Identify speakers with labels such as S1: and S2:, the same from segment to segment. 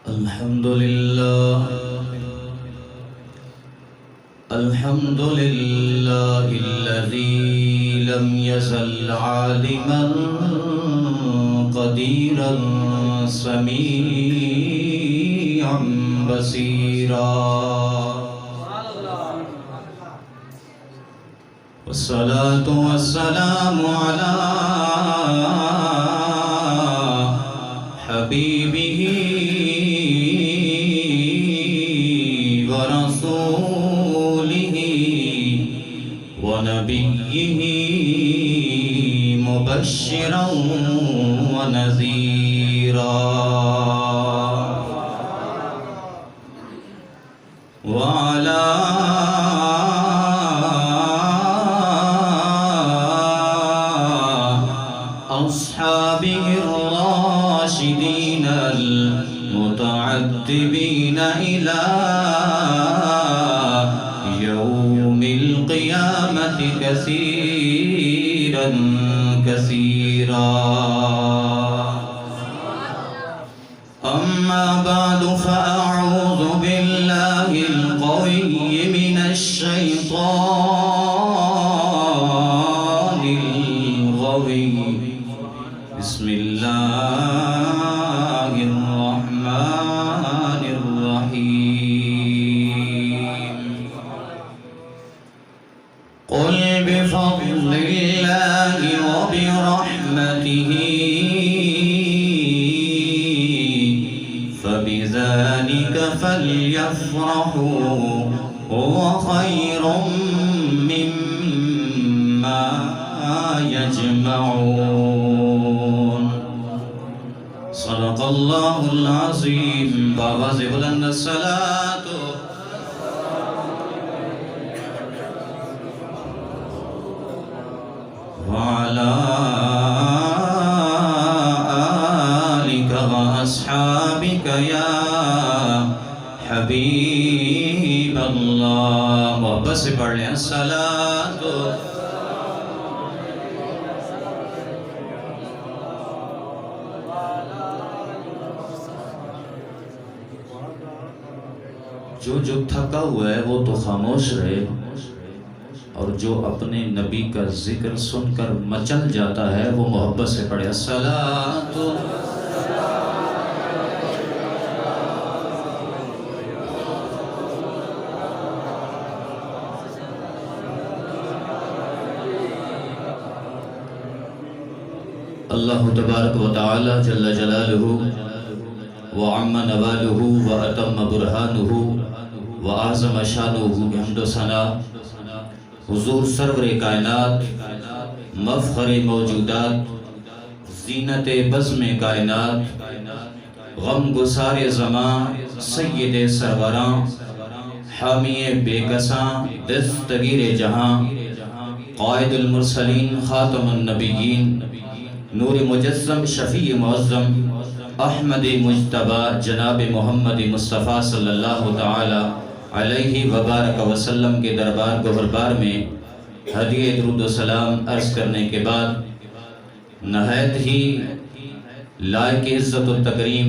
S1: الحمد لله الحمد لله الذي لم يزل عالما قديرا سميعا بصيرا والصلاة والسلام على حبيبه ورسوله ونبيه مبشرا ونذيرا وعلى أصحابه الراشدين المتعتبين إلى يوم القيامة كثيرا كثيرا. أما بعد فأعوذ بالله القوي من الشيطان الغوي. بسم الله الرحمن الرحيم. قل بفضل الله وبرحمته فبذلك فليفرحوا هو خير مما يجمعون. صدق الله العظيم. بآواز بلند الصلاة وعلى آلك وأصحابك يا حبيب الله. محبت سے پڑھ لیں الصلاة جو تھکا ہوا ہے وہ تو خاموش رہے، اور جو اپنے نبی کا ذکر سن کر مچل جاتا ہے وہ محبت سے پڑھے الصلاۃ. اللہ تبارک و تعالی جل جلالہ وعم نوالہ واتم برہانہ وعظم شانہ بحمد و ثنا حضور سرور کائنات، مفخر موجودات، زینت بزم کائنات، غم گسار زمان، سید سروراں، حامی بے کساں، دستگیر جہاں، قائد المرسلین، خاتم النبیین، نور مجسم، شفیع معظم، احمد مجتبی جناب محمد مصطفیٰ صلی اللہ تعالی علیہ وبارک وسلم کے دربار گوہربار میں ہدیہ درود و سلام عرض کرنے کے بعد نہایت ہی لائق عزت و تکریم،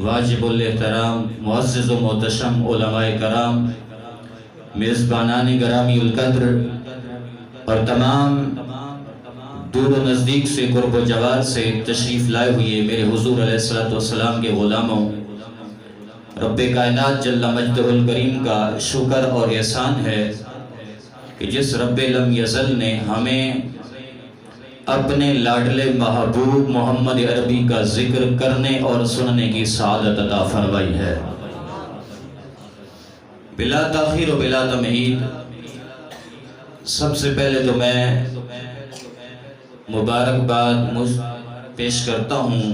S1: واجب الاحترام، معزز و محتشم علماء کرام، میزبانان گرامی القدر اور تمام دور و نزدیک سے، قرب و جوار سے تشریف لائے ہوئے میرے حضور علیہ السلام کے غلاموں، رب کائنات جل مجدہ الکریم کا شکر اور احسان ہے کہ جس رب لم یزل نے ہمیں اپنے لاڈلے محبوب محمد عربی کا ذکر کرنے اور سننے کی سعادت عطا فرمائی ہے. بلا تاخیر و بلا تمہید سب سے پہلے تو میں مبارکباد پیش کرتا ہوں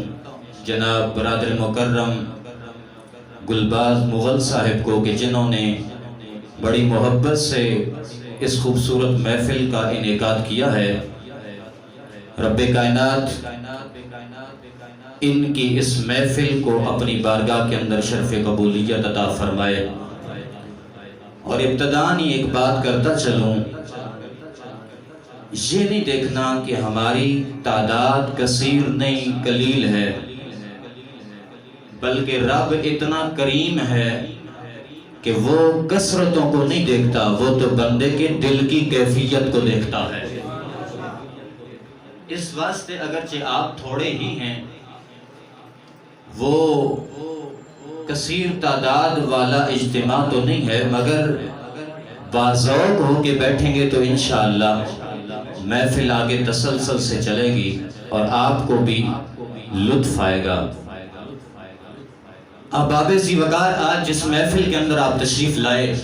S1: جناب برادر مکرم گلباز مغل صاحب کو کہ جنہوں نے بڑی محبت سے اس خوبصورت محفل کا انعقاد کیا ہے. رب کائنات ان کی اس محفل کو اپنی بارگاہ کے اندر شرف قبولیت عطا فرمائے. اور ابتداً ہی ایک بات کرتا چلوں، یہ نہیں دیکھنا کہ ہماری تعداد کثیر نہیں قلیل ہے، بلکہ رب اتنا کریم ہے کہ وہ کثرتوں کو نہیں دیکھتا، وہ تو بندے کے دل کی کیفیت کو دیکھتا ہے۔ اس واسطے اگرچہ آپ تھوڑے ہی ہیں، وہ کثیر تعداد والا اجتماع تو نہیں ہے، مگر باذوق ہو کے بیٹھیں گے تو انشاءاللہ محفل آگے تسلسل سے چلے گی اور آپ کو بھی لطف آئے گا۔ احباب ذی وقار، آج جس محفل کے اندر آپ تشریف لائے،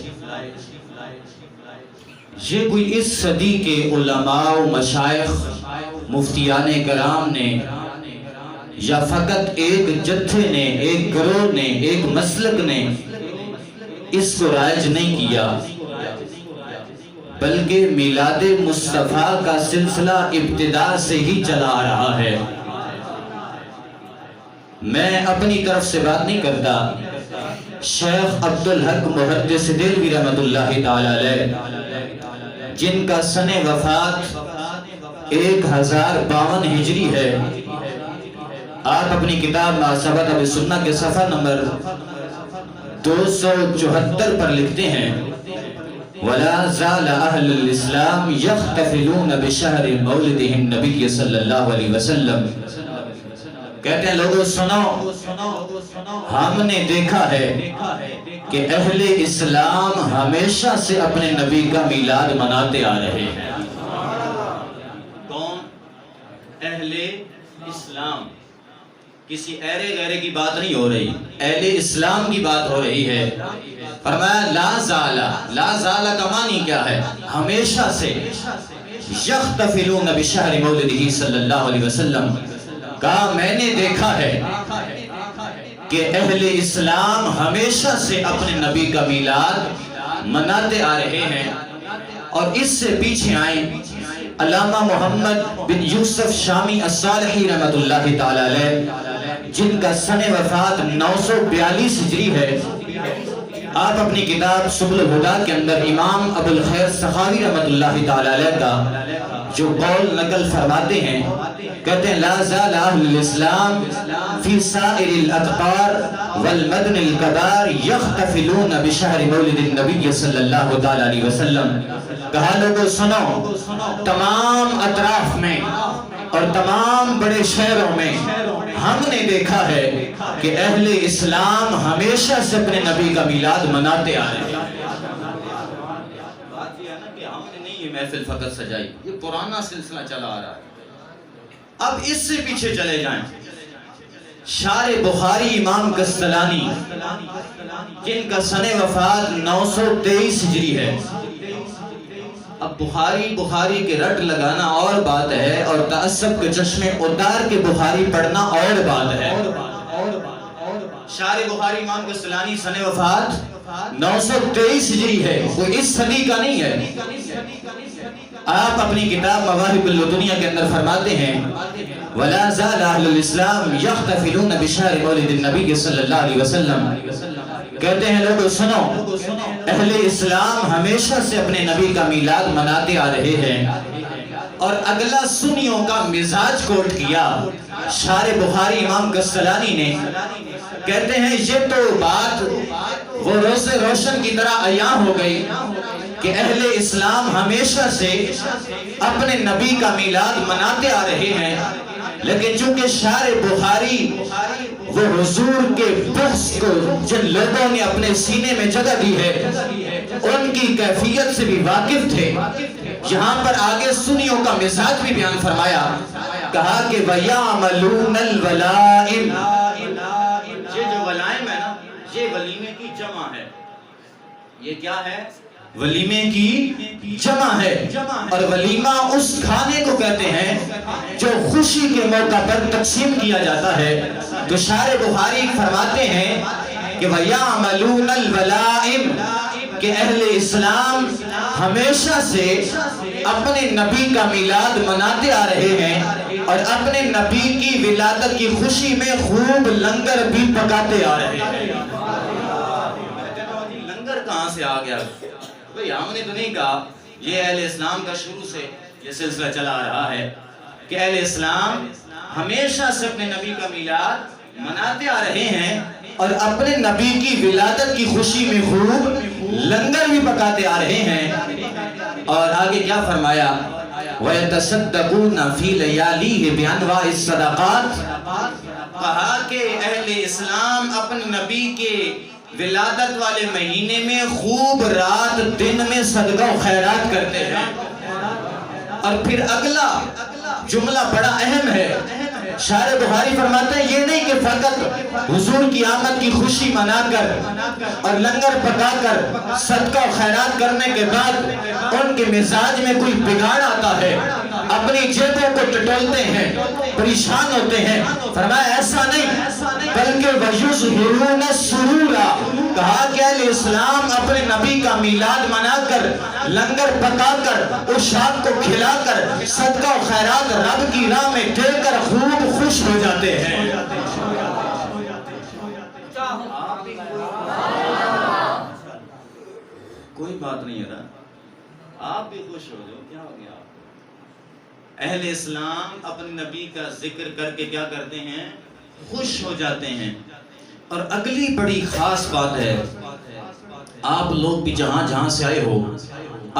S1: یہ کوئی اس صدی کے علماء و مشائخ، مفتیان کرام نے یا فقط ایک جتھے نے، ایک گروہ نے، ایک مسلک نے اس کو رائج نہیں کیا، بلکہ میلاد مصطفیٰ کا سلسلہ ابتدا سے ہی چلا آ رہا ہے۔ میں اپنی طرف سے بات نہیں کرتا، شیخ عبدالحق محدث دہلوی رحمۃ اللہ تعالی علیہ، جن کا سن وفات 1052 ہجری ہے، آپ اپنی کتاب ما ثبت بالسنہ کے صفحہ نمبر 274 پر لکھتے ہیں: وَلَا زَالَ أَهْلُ الْإِسْلَامِ يَخْتَفِلُونَ بِشَهْرِ مَوْلِدِهِ النَّبِيِّ صلی اللہ علیہ وسلم۔ کہتے ہیں لوگوں سنو، ہم نے دیکھا ہے کہ اہل اسلام ہمیشہ سے اپنے نبی کا میلاد مناتے آ رہے ہیں۔ کون؟ اہل اسلام۔ کسی ایرے غیرے کی بات نہیں ہو رہی، اہل اسلام کی بات ہو رہی ہے۔ فرمایا لا زالہ کا معنی کیا ہے؟ ہمیشہ سے۔ یختفلون بشہر مولدہ صلی اللہ علیہ وسلم، کہا میں نے دیکھا ہے کہ اہل اسلام ہمیشہ سے اپنے نبی کا میلاد مناتے آ رہے ہیں۔ اور اس سے پیچھے آئیں علامہ محمد بن یوسف شامی الصالحی رحمۃ اللہ تعالی علیہ، جن کا سن وفات 942 ہجری ہے۔ آپ اپنی کتاب سبل الہدا کے اندر امام ابو الخیر سخاوی رحمۃ اللہ تعالی علیہ کا جو قول نقل فرماتے ہیں، کہتے ہیں لا زال اہل الاسلام فی سائر الاقطار والمدن الکبار یختفلون بشہر مولد النبی صلی اللہ تعالی علیہ وسلم۔ کہا لوگوں سنو، تمام اطراف میں اور تمام بڑے شہروں میں ہم نے دیکھا ہے کہ اہل اسلام ہمیشہ سے اپنے نبی کا میلاد مناتے آ رہے ہیں۔ بات یہ ہے نا کہ ہم نے نہیں یہ محفل فقط سجائی، یہ پرانا سلسلہ چلا آ رہا ہے۔ اب اس سے پیچھے چلے جائیں، شارح بخاری امام قسطلانی، جن کا سن وفات 923 ہجری ہے۔ اب بخاری کے رٹ لگانا اور بات ہے، اور تعصب کے چشمے اتار کے بخاری پڑھنا اور بات ہے۔ شارح بخاری امام قسطلانی سن وفات 923 ہجری ہے، کوئی اس صدی کا نہیں ہے۔ آپ اپنی کتاب مواہب اللدنیہ کے اندر فرماتے ہیں وَلَا زَالَ أَهْلُ الْإِسْلَامِ يَخْتَفِلُونَ بِشَهْرِ مَوْلِدِ النَّبِيِّ صلی اللہ علیہ وسلم۔ کہتے ہیں لوگوں سنو، اہل اسلام ہمیشہ سے اپنے نبی کا میلاد مناتے آ رہے ہیں۔ اور اگلا سنیوں کا مزاج کوٹ کیا شارح بخاری امام قسطلانی نے، کہتے ہیں یہ تو بات وہ روز روشن کی طرح عیاں ہو گئی کہ اہل اسلام ہمیشہ سے اپنے نبی کا میلاد مناتے آ رہے ہیں، لیکن چونکہ شارح بخاری وہ حضور کے بغض کو جن لوگوں نے اپنے سینے میں جگہ دی ہے ان کی کیفیت سے بھی واقف تھے، یہاں پر آگے سنیوں کا مزاج بھی بیان فرمایا، کہا کہ وَيَعْمَلُونَ الْوَلَائِمِ، یہ جو ولائم ہے نا، یہ ولیمے کی جمع ہے۔ یہ کیا ہے؟ ولیمے کی جمع ہے۔ اور ولیمہ اس کھانے کو کہتے ہیں جو خوشی کے موقع پر تقسیم کیا جاتا ہے۔ تو شارح بخاری فرماتے ہیں کہ وَيَعْمَلُونَ الْوَلَائِمِ، کہ اہل اسلام ہمیشہ سے اپنے نبی کا میلاد مناتے آ رہے ہیں اور اپنے نبی کی ولادت کی خوشی میں خوب لنگر بھی پکاتے آ رہے ہیں۔ لنگر کہاں سے آ گیا؟ بھئی ہم نے تو نہیں کہا، یہ اہل اسلام کا شروع سے یہ سلسلہ چلا آ رہا ہے کہ اہل اسلام ہمیشہ سے اپنے نبی کا میلاد مناتے آ رہے ہیں اور اپنے نبی کی ولادت کی خوشی میں خوب لنگر بھی پکاتے آ رہے ہیں. اور آگے کیا فرمایا؟ وَيَتَصَدَّقُونَ فِي لَيَالِهِ بِأَنْوَاعِ الصَّدَقَاتِ. کہا کہ اہل اسلام اپنے نبی کے ولادت والے مہینے میں خوب رات دن میں صدقہ و خیرات کرتے ہیں. اور پھر اگلا جملہ بڑا اہم ہے. شارح بخاری فرماتے ہیں یہ نہیں کہ فقط حضور کی آمد کی خوشی منا کر اور لنگر پکا کر صدقہ و خیرات کرنے کے بعد ان کے مزاج میں کوئی بگاڑ آتا ہے، اپنی جیبوں کو ٹٹولتے ہیں، پریشان ہوتے ہیں. فرمایا ایسا نہیں، بلکہ وَيُظْهِرُونَ السُّرُورَ. کہا کہ اہل اسلام اپنے نبی کا میلاد منا کر لنگر پکا کر عشاق کو کھلا کر صدقہ و خیرات رب کی راہ میں دے کر خوب خوش ہو جاتے ہیں. کوئی بات نہیں ہے رہا، آپ بھی خوش ہو جاؤ. کیا ہو گیا؟ اہل اسلام اپنے نبی کا ذکر کر کے کیا کرتے ہیں؟ خوش ہو جاتے ہیں. اور اگلی بڑی خاص بات ہے، آپ لوگ بھی جہاں جہاں سے آئے ہو،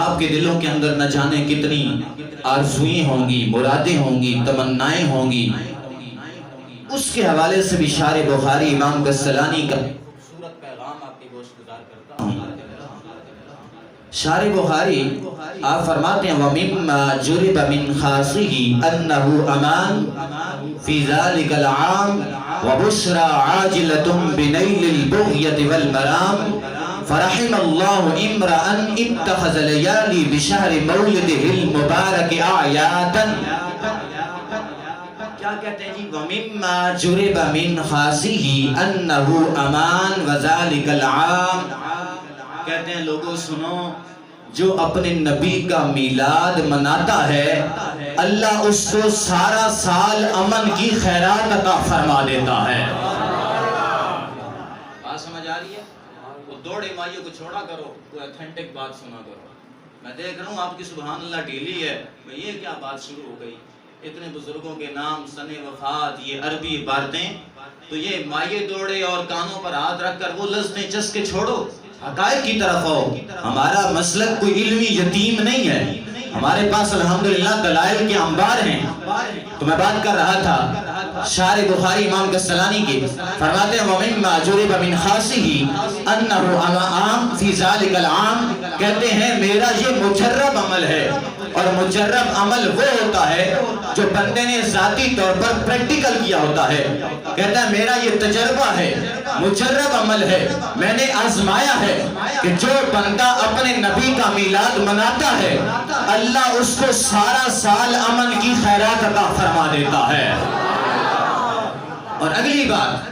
S1: آپ کے دلوں کے اندر نہ جانے کتنی آرزوئیں ہوں گی، مرادیں ہوں گی، تمنائیں ہوں گی. اس کے حوالے سے بھی شارح بخاری امام قسطلانی کا خوبصورت پیغام آپ کی گوش گزار کرتا ہوں. شارح بخاری آپ فرماتے ہیں وَمِمَّا جُرِبَ مِنْ خَاصِهِ أَنَّهُ أَمَانٌ فِي ذَلِكَ الْعَامِ وَبُشْرَى عَاجِلَةٌ بِنَيْلِ الْبُغْيَةِ وَالْمَرَامِ فَرَحِمَ اللَّهُ إِمْرَأً اتَّخَذَ لَيَالِي بِشَهْرِ مَوْلِدِهِ الْمُبَارَكِ أَعْيَادًا. کیا کہتے ہیں جی؟ وَمِمَّا جُرِبَ مِنْ خَاصِهِ أَنَّهُ أَمَانٌ وَذَلِكَ الْعَامِ. کہتے ہیں لوگوں سنو، جو اپنے نبی کا میلاد مناتا ہے اللہ اس کو سارا سال امن کی خیرات عطا فرما دیتا ہے. بات سمجھ آ رہی ہے؟ وہ دوڑے مائیوں کو چھوڑا کرو، کوئی اتھینٹک بات سنا کرو. میں دیکھ رہا ہوں آپ کی سبحان اللہ ڈھیلی ہے. یہ کیا بات شروع ہو گئی؟ اتنے بزرگوں کے نام، سن وفات، یہ عربی عبارتیں، تو یہ مائے دوڑے اور کانوں پر ہاتھ رکھ کر وہ لذتیں چس کے چھوڑو، حقائق کی طرف آؤ. ہمارا مسلک کوئی علمی یتیم نہیں ہے، ہمارے پاس الحمدللہ دلائل کے انبار ہیں. تو میں بات کر رہا تھا شارح بخاری امام قسطلانی کی، فرماتے ہیں وَمِمَّا جُرِبَ مِنْ خَاصِهِ أَنَّهُ أَمَامٌ فِي ذَلِكَ الْعَامِ. کہتے ہیں میرا یہ مجرب عمل ہے، اور مجرب عمل وہ ہوتا ہے جو بندے نے ذاتی طور پر پریکٹیکل کیا ہوتا ہے. کہتا ہے میرا یہ تجربہ ہے، مجرب عمل ہے، میں نے آزمایا ہے کہ جو بندہ اپنے نبی کا میلاد مناتا ہے اللہ اس کو سارا سال امن کی خیرات عطا فرما دیتا ہے. اور اگلی بات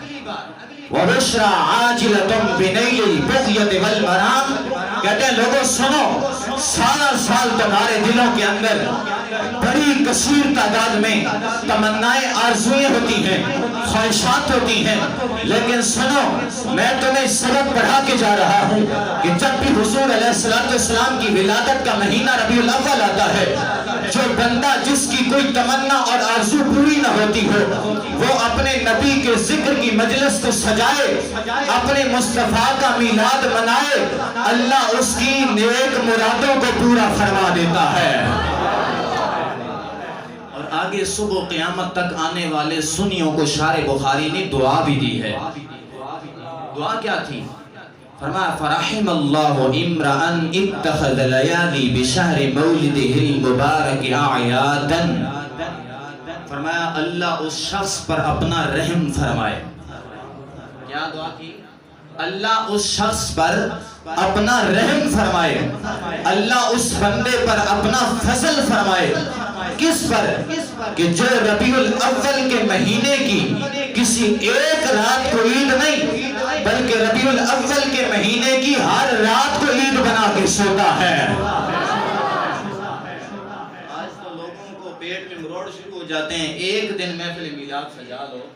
S1: وَبُشْرَى عَاجِلَةٌ بِنَيْلِ الْبُغْيَةِ وَالْمَرَامِ. کہتے ہیں لوگوں سنو، سارا سال تمہارے دلوں کے اندر بڑی کثیر تعداد میں تمنائیں آرزوئیں ہوتی ہیں، خواہشات ہوتی ہیں، لیکن سنو میں تمہیں سبق پڑھا کے جا رہا ہوں کہ جب بھی حضور علیہ السلام کی ولادت کا مہینہ ربیع الاول آتا ہے، جو بندہ جس کی کوئی تمنا اور آرزو پوری نہ ہوتی ہو وہ اپنے نبی کے ذکر کی مجلس کو سجائے، اپنے مصطفیٰ کا میلاد منائے، اللہ اس کی نیک مرادوں کو پورا فرما دیتا ہے. اور آگے صبح قیامت تک آنے والے سنیوں کو شارح بخاری نے دعا بھی دی ہے. دعا کیا تھی؟ فرمایا فرحم اللہ امرأن اتخذ لیالی بشہر مولدہ المبارک اعیادا. فرمایا اللہ اس شخص پر اپنا رحم فرمائے. کیا دعا کی؟ اللہ اس شخص پر اپنا رحم فرمائے، اللہ اس بندے پر اپنا فضل فرمائے. کس پر؟ کہ جو ربیع الاول کے مہینے کی کسی ایک رات کو عید نہیں بلکہ ربیع الاول کے مہینے کی ہر رات کو عید بنا کے سوتا ہے. آج تو لوگوں کو پیٹ میں مروڑ شروع ہو جاتے ہیں، ایک دن محفل میلاد سجا لو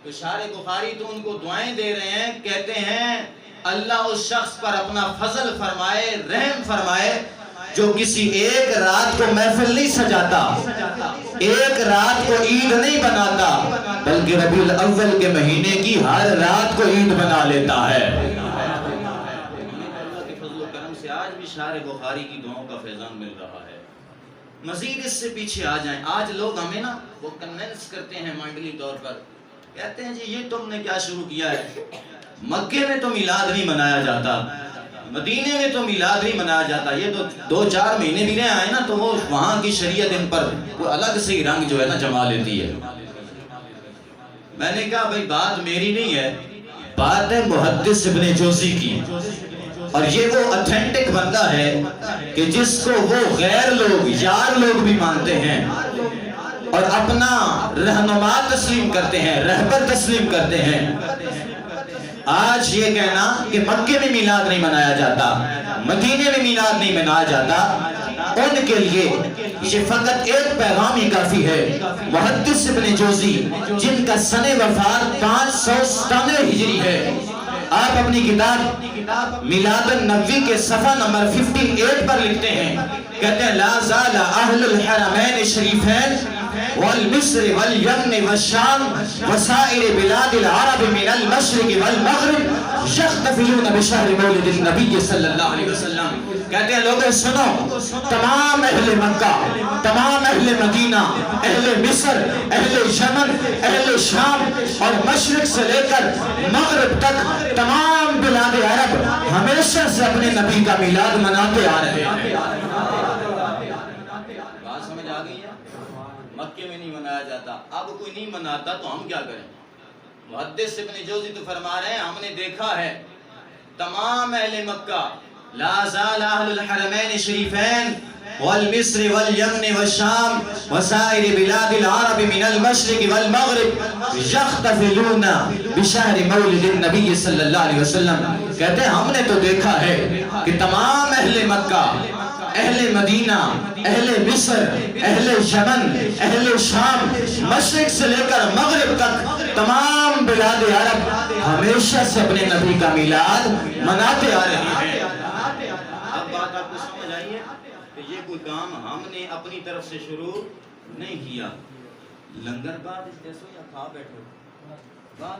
S1: تو شارح بخاری تو ان کو دعائیں دے رہے ہیں، کہتے ہیں اللہ اس شخص پر اپنا فضل فرمائے، رحم فرمائے جو کسی ایک رات کو محفل نہیں سجاتا، ایک رات کو عید نہیں بناتا، بلکہ ربیع الاول کے مہینے کی ہر رات کو عید بنا لیتا ہے۔ اللہ کے فضل و کرم سے آج بھی شارح بخاری کی دعاؤں کا فیضان مل رہا ہے۔ مزید اس سے پیچھے آ جائیں، آج لوگ ہمیں نا وہ کنونس کرتے ہیں منڈلی طور پر، کہتے ہیں جی یہ تم نے کیا شروع کیا ہے، مکے میں تو میلاد نہیں منایا جاتا، مدینے میں تو میلاد نہیں منایا جاتا، یہ تو 2-4 مہینے بھی رہے آئے نا تو وہ وہاں کی شریعت ان پر وہ الگ سے ہی رنگ جو ہے نا جما لیتی ہے۔ میں نے کہا بھائی بات میری نہیں ہے، بات ہے محدث ابن جوزی کی، اور یہ وہ اتھینٹک بندہ ہے کہ جس کو وہ غیر لوگ یار لوگ بھی مانتے ہیں اور اپنا رہنما تسلیم کرتے ہیں، رہبر تسلیم کرتے ہیں۔ آج یہ کہنا کہ مکے میں میلاد نہیں منایا جاتا، مدینے میں میلاد نہیں منایا جاتا، ان کے لیے یہ فقط ایک پیغام ہی کافی ہے۔ محدث ابن جوزی جن کا سن وفات 597 ہجری ہے، آپ اپنی کتاب میلاد النبوی کے صفحہ نمبر 58 پر لکھتے ہیں، کہتے ہیں لا زال اہل الحرمین الشریفین والمصر والیمن والشام وسائر بلاد العرب من المشرق والمغرب یحتفلون بشہر مولد النبی صلی اللہ علیہ وسلم۔ کہتے ہیں لوگوں سنو، تمام اہل مکہ، تمام اہل مدینہ، اہل مصر، اہل یمن، اہل شام اور مشرق سے لے کر مغرب تک تمام بلاد عرب ہمیشہ سے اپنے نبی کا میلاد مناتے آ رہے ہیں۔ بات سمجھ آ گئی ہے؟ مکے میں نہیں منایا جاتا، اب کوئی نہیں مناتا تو ہم کیا کریں؟ محدث ابن جوزی تو فرما رہے ہیں ہم نے دیکھا ہے تمام اہل مکہ لا زال اہل الحرمین شریفین والمصر والیمن والشام وسائر بلاد العرب من المشرق والمغرب یحتفلون بشہر مولد النبی صلی اللہ علیہ وسلم۔ کہتے ہیں ہم نے تو دیکھا ہے کہ تمام اہل مکہ، اہل مدینہ، اہل مصر، اہل یمن، اہل شام، مشرق سے لے کر مغرب تک تمام بلاد عرب ہمیشہ سے اپنے نبی کا میلاد مناتے آ رہے ہیں۔ اب بات آپ کو سمجھ آئی ہے کہ یہ کوئی کام ہم نے اپنی طرف سے شروع نہیں کیا۔ لنگر بعد اس جیسو یا کھا بیٹھو بعد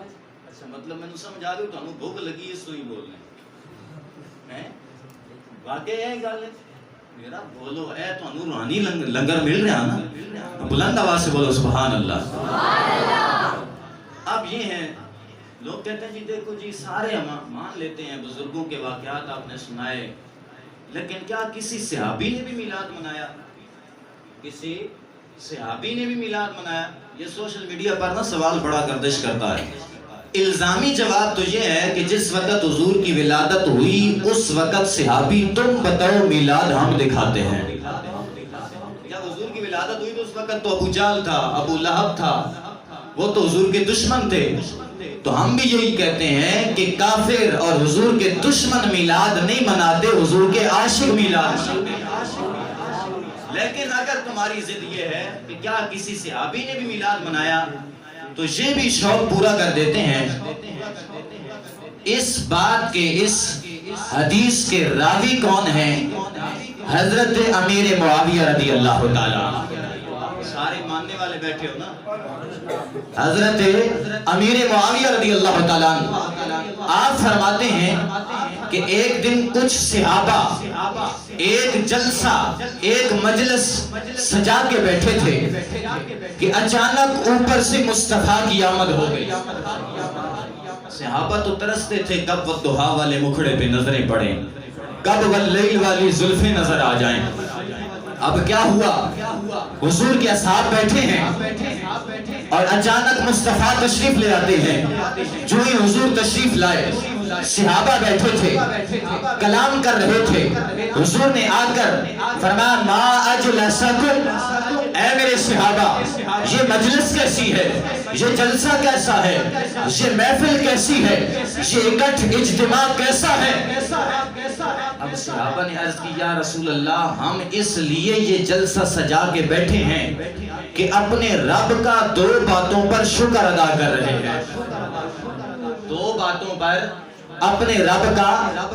S1: اچھا مطلب میں نے سمجھا دوں تو بھوک لگی اس تو ہی بولنے ہیں واقعی ہے گل میرا بولو اے تو روحانی لنگر مل رہا نا، بلند آواز سے بولو سبحان اللہ۔ اب یہ ہے لوگ کہتے ہیں جی دیکھو جی سارے مان لیتے ہیں بزرگوں کے واقعات آپ نے سنائے، لیکن کیا کسی صحابی نے بھی میلاد منایا؟ کسی صحابی نے بھی میلاد منایا؟ یہ سوشل میڈیا پر نا سوال بڑا گردش کرتا ہے۔ الزامی جواب تو یہ ہے کہ جس وقت حضور کی ولادت ہوئی اس وقت صحابی تم بتاؤ میلاد ہم دکھاتے ہیں۔ جب حضور کی ولادت ہوئی تو اس وقت تو ابو جہل تھا، ابو لہب تھا، وہ تو حضور کے دشمن تھے، تو ہم بھی یہی کہتے ہیں کہ کافر اور حضور کے دشمن میلاد نہیں مناتے، حضور کے عاشق میلاد مناتے۔ لیکن اگر تمہاری ضد یہ ہے کہ کیا کسی صحابی نے بھی میلاد منایا تو یہ بھی شوق پورا کر دیتے ہیں۔ اس بات کے اس حدیث کے راوی کون ہیں؟ حضرت امیر معاویہ رضی اللہ تعالیٰ، سارے ماننے والے بیٹھے ہو نا، حضرت امیر معاویہ رضی اللہ تعالیٰ آپ فرماتے ہیں کہ ایک دن کچھ صحابہ ایک جلسہ ایک مجلس سجا کے بیٹھے تھے کہ اچانک اوپر سے مصطفیٰ کی آمد ہو گئی۔ صحابہ تو ترستے تھے کب والضحیٰ والے مکھڑے پہ نظریں پڑیں، کب واللیل والی زلفیں نظر آ جائیں۔ اب کیا ہوا؟ حضور کے اصحاب بیٹھے ہیں اور اچانک مصطفیٰ تشریف لے آتے ہیں۔ جو ہی حضور تشریف لائے صحابہ بیٹھے تھے کلام کر رہے تھے، حضور نے آ کر فرمایا ما اجلسکم، اے میرے صحابہ یہ مجلس کیسی ہے، یہ جلسہ کیسا ہے، یہ محفل کیسی ہے، یہ اکٹھ اجتماع کیسا ہے؟ اب صحابہ نے عرض کی یا رسول اللہ ہم اس لیے یہ جلسہ سجا کے بیٹھے ہیں کہ اپنے رب کا 2 باتوں پر شکر ادا کر رہے ہیں، 2 باتوں پر اپنے رب کا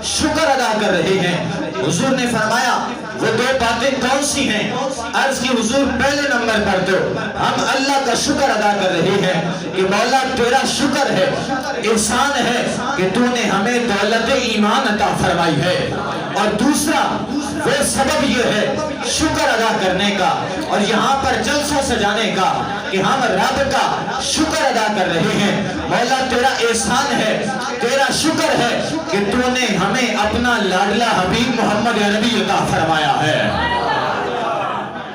S1: شکر ادا کر رہے ہیں۔ حضور نے فرمایا وہ دو باتیں کون سی ہیں؟ عرض کی حضور پہلے نمبر پر تو ہم اللہ کا شکر ادا کر رہے ہیں کہ مولا تیرا شکر ہے، احسان ہے کہ تو نے ہمیں دولت ایمان عطا فرمائی ہے، اور دوسرا وہ سبب یہ ہے شکر ادا کرنے کا اور یہاں پر جلسہ سجانے کا کہ ہم رب کا شکر ادا کر رہے ہیں۔ مولا تیرا احسان ہے، تیرا شکر ہے کہ تو نے ہمیں اپنا لاڈلا حبیب محمد عربی عطا فرمایا ہے۔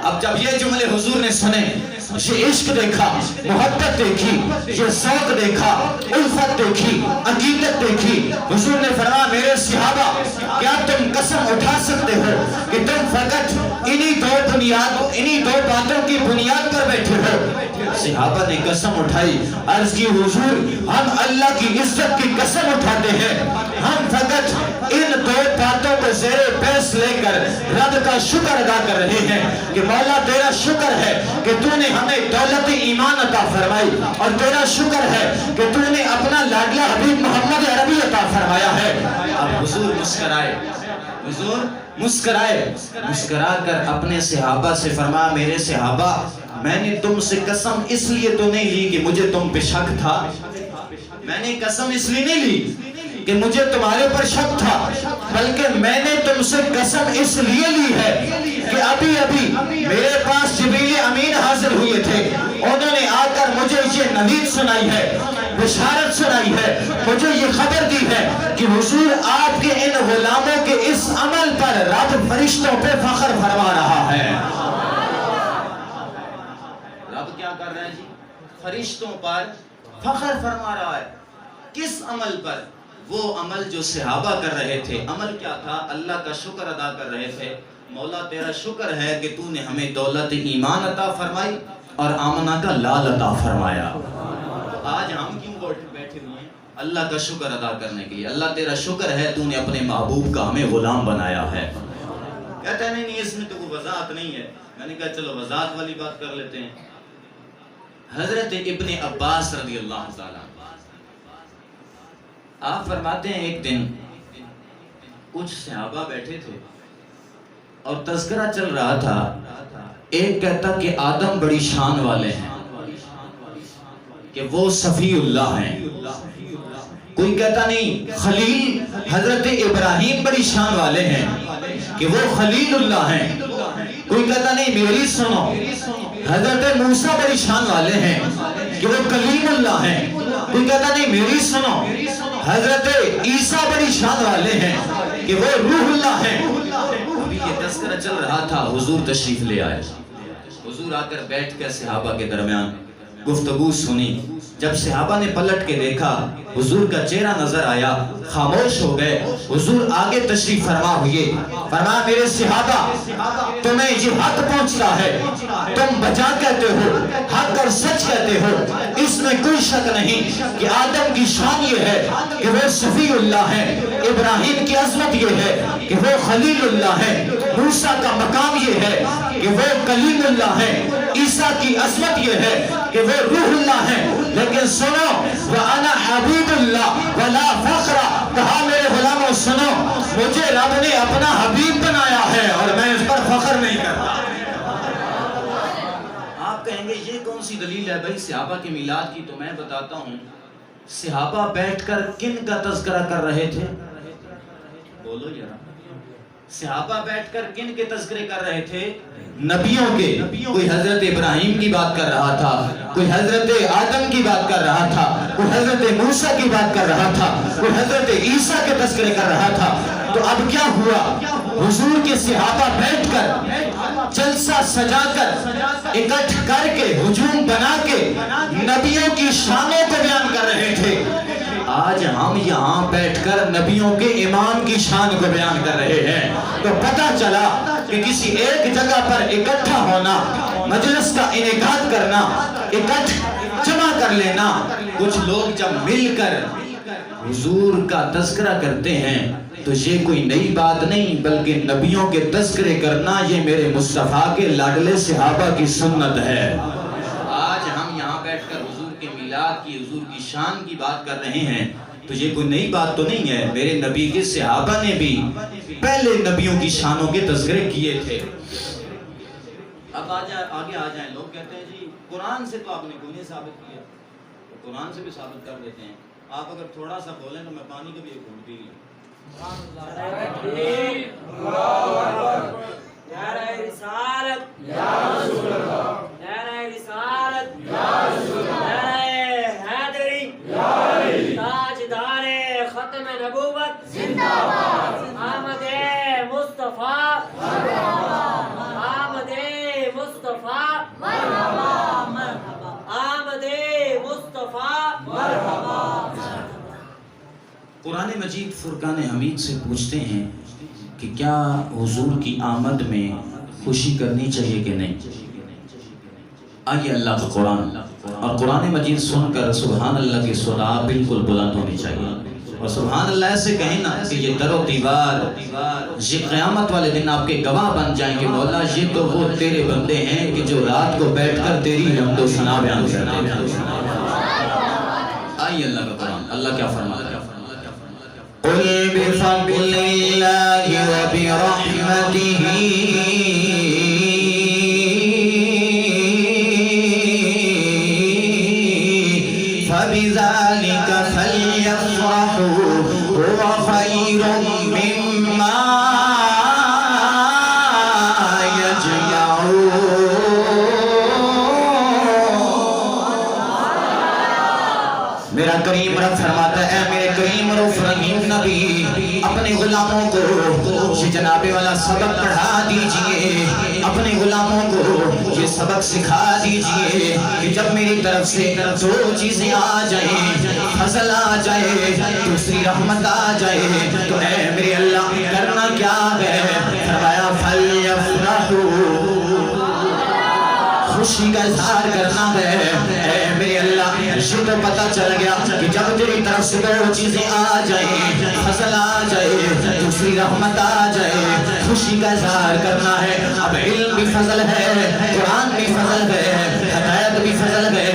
S1: اب جب یہ جملے حضور نے سنے، یہ عشق دیکھا، محبت دیکھی، یہ ذوق دیکھا، الفت دیکھی، عقیدت دیکھی، حضور نے فرمایا میرے صحابہ کیا تم قسم اٹھا سکتے ہو کہ تم فقط انہی دو باتوں کی بنیاد پر بیٹھے ہو؟ صحابہ نے قسم اٹھائی، عرض کی حضور ہم اللہ کی عزت کی قسم اٹھاتے ہیں، ہم فقط ان دو باتوں کو زیر پیش لے کر رب کا شکر ادا کر رہے ہیں کہ مولا تیرا شکر ہے کہ تو نے ہمیں دولت ایمان عطا فرمائی، اور تیرا شکر ہے کہ تو نے اپنا لاڈلا حبیب محمد عربی عطا فرمایا ہے۔ اب حضور مسکرائے، حضور مسکرا کر اپنے صحابہ سے فرمایا میرے صحابہ میں نے تم سے قسم اس لیے تو نہیں لی کہ مجھے تم پہ شک تھا، میں نے قسم اس لیے نہیں لی کہ مجھے تمہارے پر شک تھا، بلکہ میں نے تم سے قسم اس لیے لی ہے کہ ابھی میرے پاس جبریل امین حاضر ہوئے تھے، انہوں نے آ کر مجھے یہ نوید سنائی ہے، بشارت سنائی ہے، مجھے یہ خبر دی ہے کہ حضور آپ کے ان غلاموں کے اس عمل پر رب فرشتوں پہ فخر فرما رہا ہے۔ رب کیا کر رہا ہے جی؟ فرشتوں پر فخر فرما رہا ہے۔ کس عمل پر؟ وہ عمل جو صحابہ کر رہے تھے۔ عمل کیا تھا؟ اللہ کا شکر ادا کر رہے تھے، مولا تیرا شکر ہے کہ تو نے ہمیں دولت ایمان عطا فرمائی اور آمنہ کا لال عطا فرمایا۔ آج ہم کیوں بیٹھے ہوئے ہیں؟ اللہ کا شکر ادا کرنے کے لیے۔ اللہ تیرا شکر ہے تو نے اپنے محبوب کا ہمیں غلام بنایا ہے۔ کہتا ہے نہیں اس میں تو کوئی وضاحت نہیں ہے۔ میں نے کہا چلو وضاحت والی بات کر لیتے ہیں۔ حضرت ابن عباس رضی اللہ تعالیٰ آپ فرماتے ہیں ایک دن کچھ صحابہ بیٹھے تھے اور تذکرہ چل رہا تھا، ایک کہتا کہ آدم بڑی شان والے ہیں کہ وہ صفی اللہ ہیں، کوئی کہتا نہیں خلیل حضرت ابراہیم بڑی شان والے ہیں کہ وہ خلیل اللہ ہیں، کوئی کہتا نہیں میری سنو حضرت موسیٰ بڑی شان والے ہیں کہ وہ کلیم اللہ ہیں، کوئی کہتا نہیں میری سنو حضرت عیسیٰ بڑی شان والے ہیں کہ وہ روح اللہ ہیں۔ ابھی یہ تذکرہ چل رہا تھا، حضور تشریف لے آئے، حضور آ کر بیٹھ کر صحابہ کے درمیان گفتگو سنی۔ جب صحابہ نے پلٹ کے دیکھا حضور کا چہرہ نظر آیا، خاموش ہو گئے۔ حضور آگے تشریف فرما ہوئے، فرمایا میرے صحابہ تمہیں یہ حق پہنچتا ہے، تم بجا کہتے ہو، حق اور سچ کہتے ہو، اس میں کوئی شک نہیں کہ آدم کی شان یہ ہے کہ وہ صفی اللہ ہیں، ابراہیم کی عظمت یہ ہے کہ وہ خلیل اللہ ہیں، موسیٰ کا مقام یہ ہے کہ وہ کلیم اللہ ہیں، عیسیٰ کی عظمت یہ ہے کہ وہ روح اللہ ہیں، لیکن سنو وَأَنَا حَبِيبُ اللَّهِ وَلَا فَخْرَ، کہا میرے غلاموں سنو مجھے رب نے اپنا حبیب بنایا ہے اور میں اس پر فخر نہیں کرتا۔ آپ کہیں گے یہ کون سی دلیل ہے بھائی صحابہ کے میلاد کی؟ تو میں بتاتا ہوں، صحابہ بیٹھ کر کن کا تذکرہ کر رہے تھے؟ بولو یار، صحابہ بیٹھ کر کن کے تذکرے کر رہے تھے؟ نبیوں کے۔ کوئی حضرت ابراہیم کی بات کر رہا تھا، کوئی حضرت آدم کی بات کر رہا تھا، کوئی حضرت موسیٰ کی بات کر رہا تھا، کوئی حضرت عیسیٰ کے تذکرے کر رہا تھا۔ تو اب کیا ہوا؟ حضور کے صحابہ بیٹھ کر جلسہ سجا کر اکٹھ کر کے ہجوم بنا کے نبیوں کی شانوں کو بیان کر رہے تھے۔ آج ہم یہاں بیٹھ کر نبیوں کے امام کی شان کو بیان کر رہے ہیں۔ تو پتہ چلا کہ کسی ایک جگہ پر اکٹھا ہونا، مجلس کا انعقاد کرنا، اکٹھ جمع کر لینا، کچھ لوگ جب مل کر حضور کا تذکرہ کرتے ہیں تو یہ کوئی نئی بات نہیں، بلکہ نبیوں کے تذکرے کرنا یہ میرے مصطفیٰ کے لاڈلے صحابہ کی سنت ہے۔ آج ہم یہاں بیٹھ کر حضور کے میلاد کی، حضور کی شان کی بات کر رہے ہیں تو یہ کوئی نئی بات تو نہیں ہے، میرے نبی کے صحابہ نے بھی پہلے نبیوں کی شانوں کے تذکرے کیے تھے۔ اب آگے آ جائیں، لوگ کہتے ہیں جی قرآن سے تو آپ نے کوئی نہیں ثابت کیا، قرآن سے بھی ثابت کر دیتے ہیں۔ آپ اگر تھوڑا سا بولیں تو میں پانی کا بھی ایک گھونٹ پی لوں۔
S2: نعرہ رسالت یا رسول اللہ، نعرہ رسالت یا رسول اللہ، نعرہ حیدری یا علی، تاجدار ختم نبوت زندہ باد، آمد مصطفیٰ مرحبا، آمد مصطفیٰ مرحبا، آمد مصطفیٰ مرحبا۔
S1: قرآن مجید فرقان حمید سے پوچھتے ہیں کہ کیا حضور کی آمد میں خوشی کرنی چاہیے کہ نہیں؟ آئیے اللہ کا قرآن اور قرآن مجید سن کر سبحان اللہ کی صدا بالکل بلند ہونی چاہیے، اور سبحان اللہ ایسے کہیں نا کہ یہ در و دیوار یہ قیامت والے دن آپ کے گواہ بن جائیں کہ مولا یہ تو وہ تیرے بندے ہیں کہ جو رات کو بیٹھ کر تیری حمد و ثنا بیان کرتے ہیں۔ آئیے اللہ کا قرآن، اللہ کیا فرماتا ہے؟ قل بفضل اللہ وبرحمتہ فبذلك فليفرحوا هو خير مما يجمعون۔ میرا کریم رب فرماتا ہے، میرے کریم رب رحیم نبی اپنے غلاموں کو یہ جناب والا سبق پڑھا دیجئے، اپنے غلاموں کو یہ سبق سکھا دیجئے کہ جب میری طرف سے دو چیزیں آ جائیں، فضل آ جائے، دوسری رحمت آ جائے، تو اے میرے اللہ کرنا کیا ہے؟ فرمایا فَلْيَفْرَحُوا، خوشی کا اظہار کرنا ہے۔ اے میرے اللہ یہ تو پتہ چل گیا کہ جب تیری طرف سے دو چیزیں آ جائیں، فضل آ جائے، دوسری رحمت آ جائے، خوشی کا اظہار کرنا ہے۔ اب علم بھی فضل ہے، قرآن بھی فضل ہے، ہدایت بھی فضل ہے،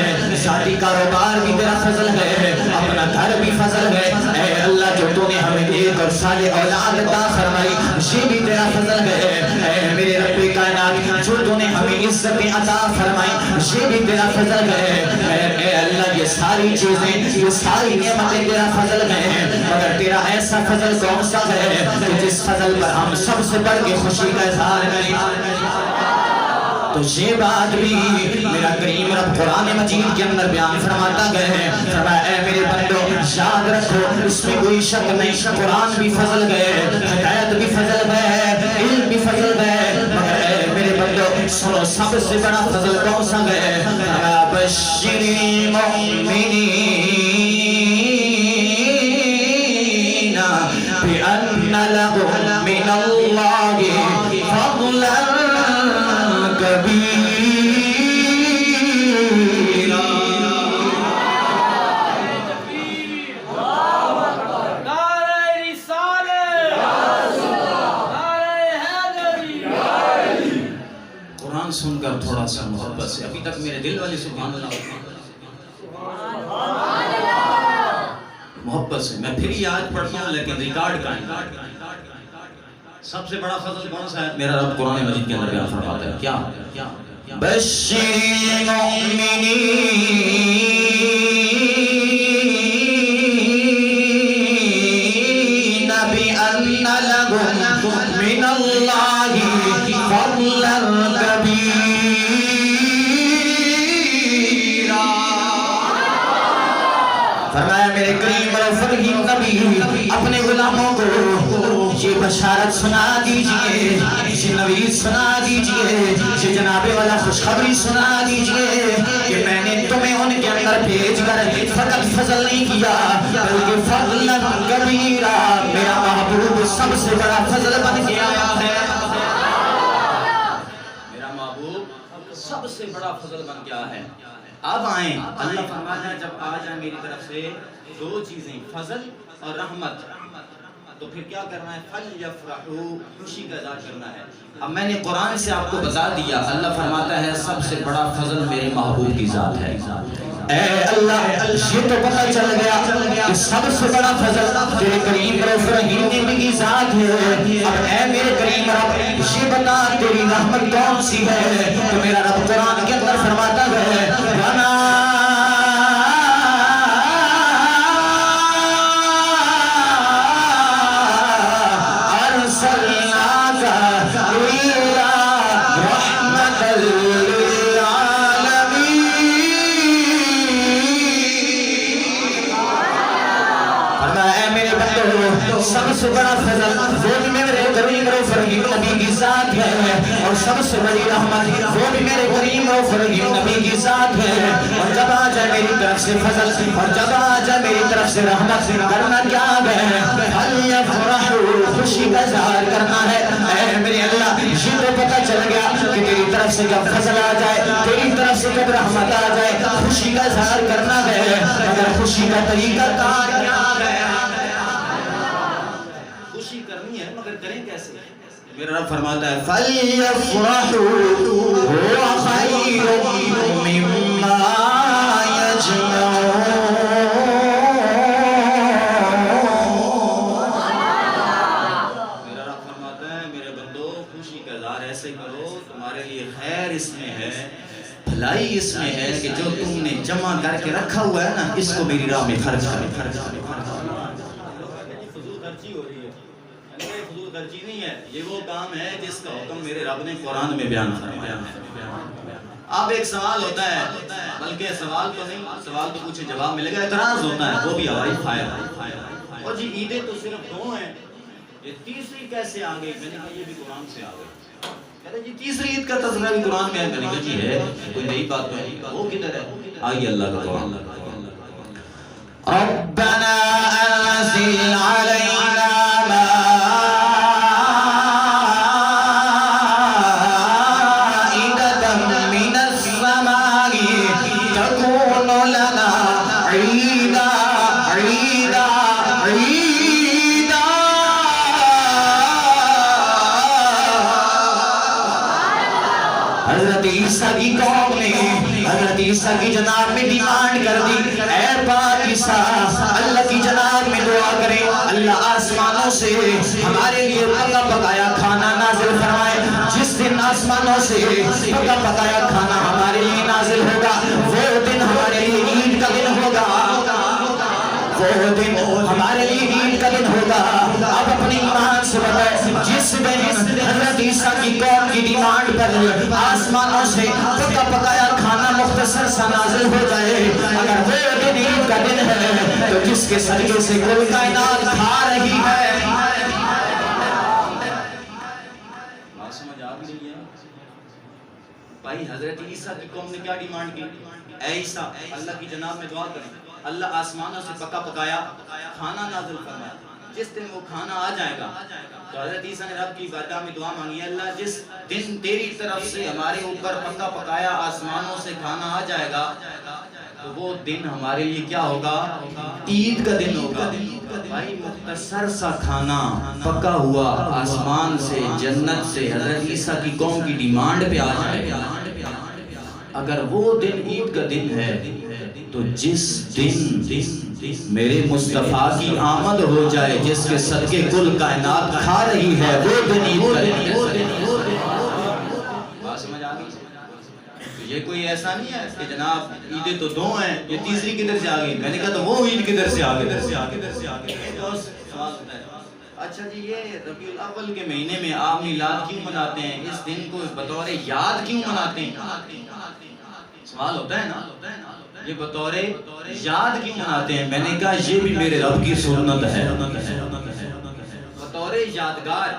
S1: ذاتی کاروبار بھی تیرا فضل ہے، اپنا گھر بھی فضل ہے۔ اے اللہ جو تو نے ہمیں ایک اور صالح اولاد عطا فرمائی یہ بھی تیرا فضل ہے۔ اے میرے رب کائنات جو تو نے ہمیں عزت عطا فرمائی یہ بھی تیرا فضل ہے۔ اے اللہ یہ ساری چیزیں یہ ساری نعمتیں تیرا فضل ہے، مگر تیرا ایسا فضل کون سا ہے کہ جس فضل پر ہم سب سے بڑھ کے خوشی کا اظہار کریں؟ تو یہ بات بھی میرا کریم رب قرآن مجید کے اندر بیان فرماتا گیا ہے۔ فرمایا اے میرے بندو یاد رکھو اس میں کوئی شک نہیں، قرآن بھی فضل گئے، ہدایت بھی فضل گئے، علم بھی فضل گئے، مگر اے میرے بندو سنو سب سے بڑا فضل کون سا گئے؟ فرمایا بشر المؤمنین بأن لهم من اللہ فضلا کبیرا۔
S2: نعرہ رسالت یا رسول اللہ، نعرہ حیدری یا علی۔
S1: قرآن سن کر تھوڑا سا محبت سے، ابھی تک میرے دل والی سبحان اللہ محبت سے میں پھر یہ آج پڑھتا ہوں لیکن ریکارڈ کا سب سے بڑا فضل کون سا ہے؟ میرا رب قرآن مجید کے اندر بیان فرماتا ہے کیا؟ بشر المؤمنین بأن لهم من اللہ فضلا کبیرا۔ فرمایا میرے کریم رب رحیم نبی اپنے غلاموں کو یہ بشارت سنا دیجئے، یہ نوید سنا دیجئے، یہ جناب والا خوشخبری سنا دیجئے کہ میں نے تمہیں ان کے اندر بھیج کر فقط فضل نہیں کیا بلکہ فضلا کبیرا، میرا محبوب سب سے بڑا فضل بن کے آیا ہے۔ میرا محبوب سب سے بڑا فضل بن کے آیا ہے۔ اب آئیں، اللہ فرماتا ہے جب آ جائیں میری طرف سے دو چیزیں فضل اور رحمت تو پھر کیا کرنا ہے؟ فَلْيَفْرَحُوا، خوشی کا اظہار کرنا ہے۔ اب میں نے قرآن سے آپ کو بتا دیا، اللہ فرماتا ہے سب سے بڑا فضل میرے محبوب کی ذات ہے۔ اے اللہ یہ تو پتہ چل گیا کہ سب سے بڑا فضل تیرے کریم رب رحیم نبی کی ذات ہے. اب اے میرے کریم رب یہ بتا تیری رحمت کون سی ہے؟ تو میرا رب قرآن کے اندر فرماتا ہے وَمَا سب سے بڑا فضل وہ بھی میرے کریم رب رحیم نبی کی ذات ہے اور سب سے بڑی رحمت وہ بھی میرے کریم رب رحیم نبی کی ذات ہے. اور جب آ جائے میری طرف سے فضل اور جب آ جائے میری طرف سے رحمت کرنا کیا ہے؟ فَلْيَفْرَحُوا خوشی کا اظہار کرنا ہے. اے میرے اللہ یہ تو پتہ چل گیا کہ تیری طرف سے جب فضل آ جائے تیری طرف سے جب رحمت آ جائے خوشی کا اظہار کرنا ہے. مگر خوشی کا طریقہ کار کیا ہے؟ کرنی ہے مگر کریں کیسے؟ میرا رب فرماتا ہے فَلْيَفْرَحُوا هُوَ خَيْرٌ مِّمَّا يَجْمَعُونَ. میرا رب فرماتا ہے میرے بندو خوشی کا اظہار ایسے کرو تمہارے لیے خیر اس میں ہے بھلائی اس میں ہے کہ جو تم نے جمع کر کے رکھا ہوا ہے نا اس کو میری راہ میں خرچ کرے. خرچی نہیں ہے یہ وہ کام ہے جس کا حکم میرے رب نے قرآن میں بیان فرمایا. اب ایک سوال ہوتا ہے بلکہ سوال تو نہیں سوال تو پوچھے جواب ملے گا اعتراض ہوتا ہے وہ بھی ہوائی فائدہ. اور جی عیدیں تو صرف دو ہیں یہ تیسری کیسے آ گئی؟ میں نے کہا یہ بھی قرآن سے آ گئی. کہتے جی تیسری عید کا تذکرہ بھی قرآن میں ہے. میں نے کہا جی ہے کوئی نئی بات تو نہیں وہ کدھر ہے؟ آئیے اللہ کا قرآن. ربنا انزل علینا حضرت عیسیٰ کی قوم نے حضرت عیسیٰ کی جناب میں ڈیمانڈ کر دی اے پاک عیسیٰ اللہ کی جناب میں دعا کریں اللہ آسمانوں سے ہمارے لیے پکا پکایا کھانا نازل فرمائے. جس دن آسمانوں سے پکا پکایا کھانا ہمارے لیے نازل ہوگا وہ دن ہمارے لیے عید کا دن ہوگا وہ دن ہمارے لیے عید کا دن ہوگا. اب اپنی ایمان سے بتائیں جس دن حضرت عیسیٰ کی قوم کی ڈیمانڈ پر آسمانوں سے پکا پکایا کھانا مختصر سا نازل ہو جائے اگر وہ دن عید کا دن ہے تو جس کے صدقے سے کوئی کائنات کھا رہی ہے. بات سمجھ آ گئی ہے بھائی؟ حضرت عیسیٰ کی قوم نے کیا ڈیمانڈ کی؟ اے عیسیٰ اللہ کی جناب میں دعا کریں اللہ آسمانوں سے پکا پکایا کھانا نازل فرمائے. جس دن وہ کھانا آ جائے گا تو حضرت عیسیٰ نے رب کی بارگاہ میں دعا مانگی اللہ جس دن تیری طرف سے ہمارے اوپر پکا پکایا آسمانوں سے کھانا آ جائے گا تو وہ دن ہمارے لیے کیا ہوگا؟ عید کا دن ہوگا. بھائی مختصر سا کھانا پکا ہوا آسمان سے جنت سے حضرت عیسیٰ کی قوم کی ڈیمانڈ پہ آ جائے گا. اگر وہ دن عید کا دن ہے تو جس دن میرے مصطفیٰ کی آمد ہو جائے جس کے صدقے کل کائنات کھا رہی ہے وہ دن عید کا دن. بات سمجھ آ گئی؟ یہ کوئی ایسا نہیں ہے کہ جناب عیدیں تو دو ہیں یہ تیسری کدھر سے آ گئی. میں نے کہا تو وہ عید کدھر سے آ گئی. اچھا جی یہ ربیع الاول کے مہینے میں عام میلاد کیوں مناتے ہیں؟ اس دن کو بطور یاد کیوں مناتے ہیں؟ سوال ہوتا ہے نا یہ بطور یاد کیوں مناتے ہیں؟ میں نے کہا یہ بھی میرے رب کی سنت ہے. بطور یادگار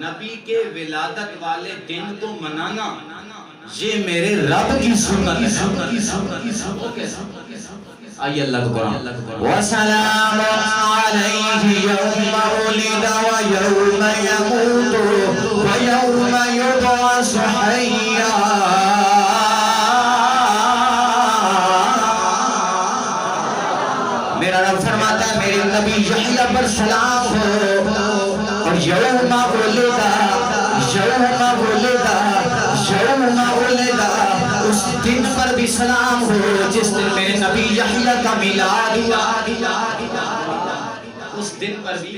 S1: نبی کے ولادت والے دن کو منانا یہ میرے رب کی سنت ہے. آئیے اللہ کو قرآن وَسَلَامٌ عَلَيْهِ يَوْمَ وُلِدَ وَيَوْمَ يَمُوتُ وَيَوْمَ يُبْعَثُ حَيًّا. میرا رب فرماتا ہے میرے نبی یحییٰ پر سلام ہو اور یوم ولد اس دن پر بھی سلام ہو جس دن میرے نبی یحییٰ کا میلاد ہوا۔ اس دن پر بھی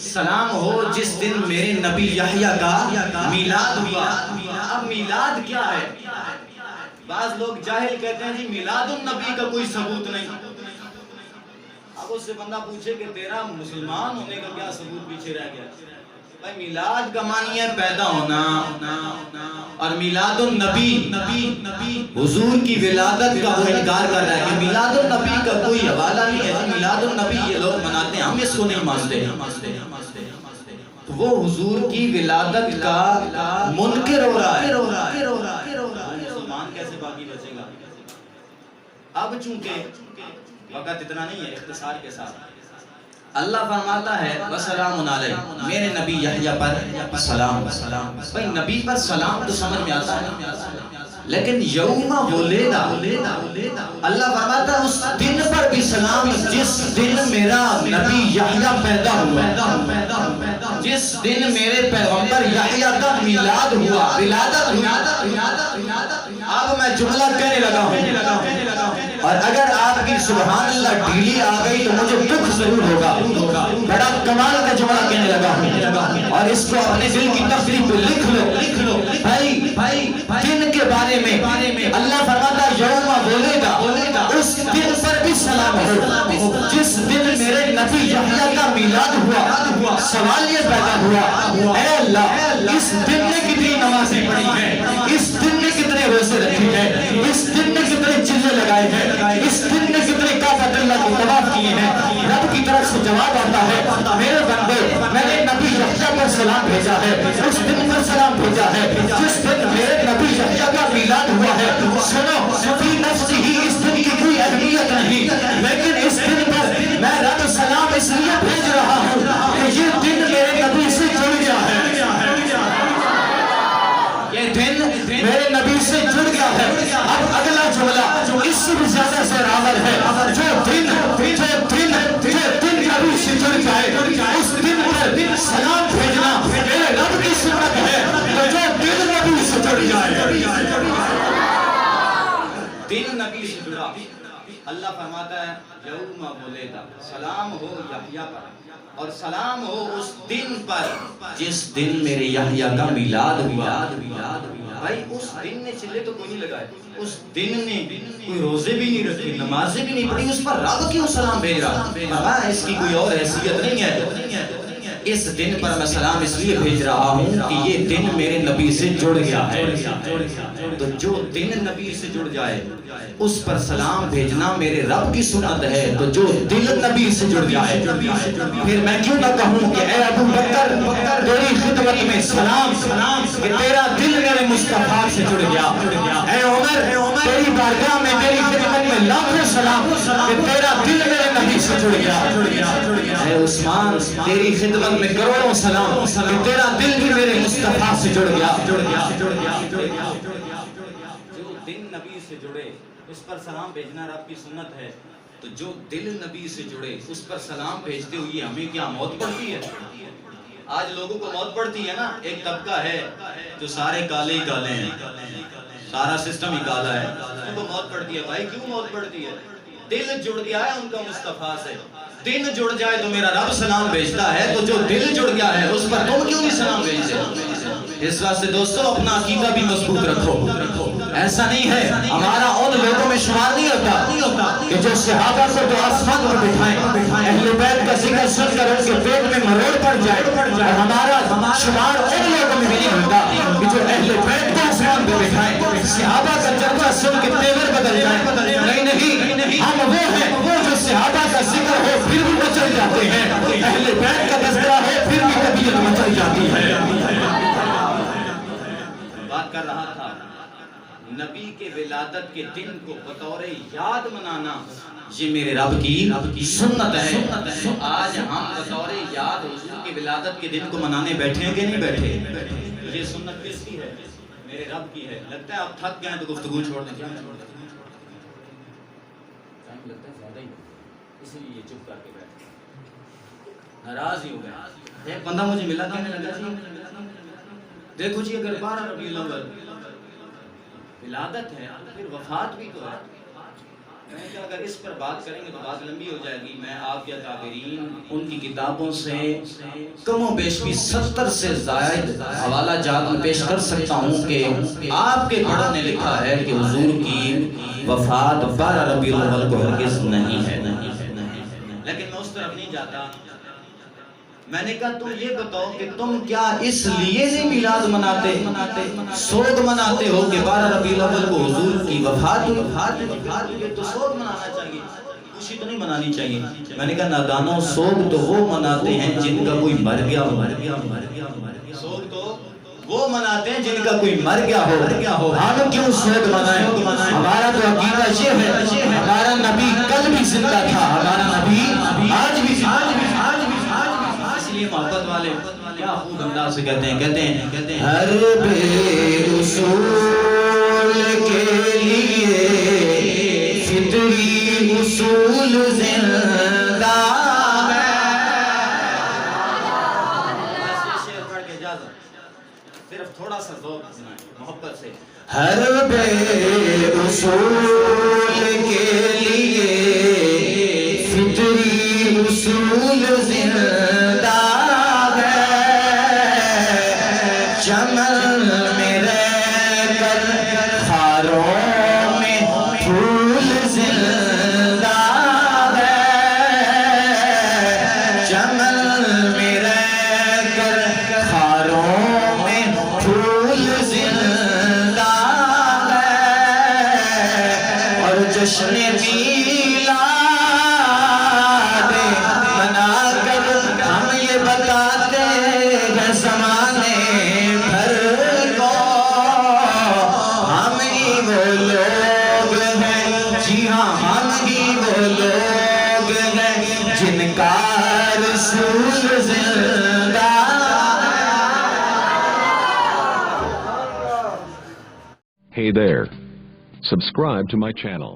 S1: سلام ہو جس دن میرے نبی یحییٰ کا میلاد ہوا۔ اب میلاد کیا ہے؟ بعض لوگ جاہل کہتے ہیں جی میلاد النبی کا کوئی ثبوت نہیں۔ اب اس سے بندہ پوچھے کہ تیرا مسلمان ہونے کا کیا ثبوت پیچھے رہ گیا؟ بھائی میلاد کا معنی ہے پیدا ہونا، اور میلاد النبی حضور کی ولادت کا وہ انکار کر رہا ہے کہ میلاد النبی کا کوئی حوالہ نہیں ہے۔ میلاد النبی یہ لوگ مناتے ہیں، ہم اس کو نہیں مانتے۔ تو وہ حضور کی ولادت کا منکر ہو رہا ہے۔ مسلمان کیسے باقی بچے گا؟ اب چونکہ وقت اتنا نہیں ہے، اختصار کے ساتھ اللہ فرماتا ہے وَسَلَامٌ عَلَيْهِ، میرے نبی یحییٰ پر سلام۔ بھئی نبی پر سلام تو سمجھ میں آتا ہے، لیکن یوم ولیدہ اللہ فرماتا ہے اس دن پر بھی سلام جس دن میرا نبی یحییٰ پیدا ہوا، جس دن میرے پیغمبر یحییٰ کا میلاد ہوا، ولادت ہوئی۔ اب میں جملہ کہنے لگا ہوں، اور اگر آپ کی سبحان اللہ ڈھیلی آ گئی تو مجھے دکھ ضرور ہوگا۔ بڑا کمال کا جملہ کہنے لگا ہوں، اور اس کو اپنے دل کی تفریح پہ لکھ لو۔ بھائی دن کے بارے میں اللہ فرماتا یوم ولیدہ، اس دن پر بھی سلام ہو جس دن میرے نبی یحییٰ کا میلاد ہوا۔ سوال یہ پیدا ہوا، اے اللہ اس دن نے کتنی نمازیں پڑھی ہیں، اس دن نے کتنے روزے رکھے ہیں، اس دن نے کتنے چلے لگائے ہیں، اس دن نے کتنے کعبۃ اللہ کو طواف کیے ہیں؟ رب کی طرف سے جواب آتا ہے میرے بندے میں نے نبی یحییٰ پر سلام بھیجا ہے، اس دن پر سلام بھیجا ہے جس دن میرے نبی یحییٰ کا میلاد ہوا ہے۔ سنو فی نفسی ہی اس دن کی کوئی اہمیت نہیں، لیکن اس دن پر میں رب سلام اس لیے بھیج رہا ہوں کہ یہ دن میرے نبی سے جڑ گیا ہے، یہ دن میرے نبی سے جڑ گیا ہے۔ اب اگلا جملہ جو اس سے بھی زیادہ زوراور ہے، جو دن نبی سے جڑ جائے اس دن پر سلام بھیجنا میرے رب کی سنت ہے، تو جو دن نبی سے جڑ جائے، دن نبی سے جڑا، اللہ فرماتا ہے یوم ولیدہ، سلام ہو یحییٰ پر، اور سلام ہو اس دن پر جس دن میرے یحییٰ کا میلاد ہوا۔ بھائی اس دن نے چلے تو کوئی نہیں لگائے، اس دن نے کوئی روزے بھی نہیں رکھے، نمازیں بھی نہیں پڑھی، اس پر رب کیوں سلام بھیج رہا؟ اس کی کوئی اور حیثیت نہیں ہے، اس دن پر میں سلام اس لیے بھیج رہا ہوں کہ یہ دن میرے نبی سے جڑ گیا ہے۔ تو جو دن نبی سے جڑ جائے اس پر سلام بھیجنا میرے رب کی سنت ہے، تو جو دل نبی سے جڑ جائے پھر میں کیوں نہ کہوں کہ اے ابو بکر تیری خدمت میں سلام کہ تیرا دل میرے مصطفیٰ سے جڑ گیا۔ اے عمر تیری بارگاہ میں تیری خدمت میں لاکھوں سلام کہ تیرا دل میرے نبی سے جڑ گیا۔ اے عثمان تیری خدمت میں کروڑوں سلام کہ تیرا دل بھی میرے مصطفیٰ سے جڑ گیا۔ جو دل نبی سے جڑے اس پر سلام بھیجنا رب کی سنت ہے، تو جو دل نبی سے جڑے اس پر سلام بھیجتے ہوئے ہمیں کیا موت پڑتی ہے؟ آج لوگوں کو موت پڑتی ہے نا، ایک طبقہ ہے جو سارے کالے ہی کالے ہیں، سارا سسٹم ہی کالا ہے، ان کو موت پڑتی ہے۔ بھائی کیوں موت پڑتی ہے؟ دل جڑ گیا ہے ان کا مصطفیٰ سے، دل جڑ جائے تو میرا رب سلام بھیجتا ہے، تو جو دل جڑ گیا ہے اس پر تم کیوں نہیں سلام بھیجتے؟ اس واسطے دوستو اپنا عقیدہ بھی مضبوط رکھو۔ ایسا نہیں ہے، ہمارا ان لوگوں میں شمار نہیں ہوتا کہ جو صحابہ کو تو آسمان پر بٹھائیں، اہل بیت کا ذکر سن کر ان کے پیٹ میں مروڑ پڑ جائے، اور ہمارا شمار ان لوگوں میں بھی نہیں ہوتا کہ جو اہل بیت کو آسمان پر بٹھائیں، صحابہ کا جذبہ سن کے تیور بدل جائے۔ نہیں، ہم وہ ہیں جو صحابہ کا ذکر ہو پھر بھی مچل جاتے ہیں، اہل بیت کا تذکرہ ہو پھر بھی طبیعت مچل جاتی ہے۔ بات کر رہا تھا نبی کے ولادت کے دن کو بطور یاد منانا یہ میرے رب کی سنت ہے۔ آج ہم بطور یاد حضور کی ولادت کے دن کو منانے بیٹھے ہیں کہ نہیں بیٹھے؟ یہ سنت کس کی ہے؟ میرے رب کی ہے۔ لگتا ہے آپ تھک گئے تو گفتگو چھوڑ دیں، لگتا ہے زیادہ ہی اسی لیے یہ چپ کر کے بیٹھے، ناراض ہی ہو گئے۔ ایک بندہ مجھے ملا کہنے لگا جی دیکھو جی اگر 12 ربیع الاول ولادت ہے تو پھر وفات بھی تو ہے. میں نے کہا اگر اس پر بات کریں گے تو بات لمبی ہو جائے گی. میں آپ کے اکابرین ان کی کتابوں سے کم و بیش بھی 70 سے زائد حوالہ جات میں پیش کر سکتا ہوں کہ آپ کے بڑوں نے لکھا ہے کہ حضور کی وفات 12 ربیع الاول کو ہرگز نہیں ہے. لیکن میں اس طرف نہیں جاتا. میں نے کہا تم یہ بتاؤ کہ تم کیا اس لیے نہیں میلاد مناتے, سوگ مناتے ہو کہ 12 ربیع الاول کو حضور کی وفات ہوئی تو سوگ منانا چاہیے, خوشی تو نہیں منانی چاہیے. میں نے کہا نادانوں, سوگ تو وہ مناتے ہیں جن کا کوئی مر گیا ہو. سوگ تو وہ مناتے ہیں جن کا کوئی مر گیا ہو. ہم کیوں سوگ منائیں؟ ہمارا تو عقیدہ یہ ہے ہمارا نبی کل بھی زندہ تھا, ہمارا نبی آج بھی محبت والے کیا خوب انداز سے کہتے ہیں ہر بے اصول کے لیے فطری اصول زندہ ہے. شعر پڑھ کے اجازت, صرف تھوڑا سا ذوق سنائیں محبت سے. ہر بے اصول کے لیے فطری اصول زندہ چمن میں رہ کر خاروں میں پھول زندہ ہے. چمن میں رہ کر خاروں میں پھول زندہ ہے. اور جشن میلاد منا کر ہم یہ بتاتے ہیں زمانے جن کا رسول زندہ.
S3: Hey there. Subscribe to my channel.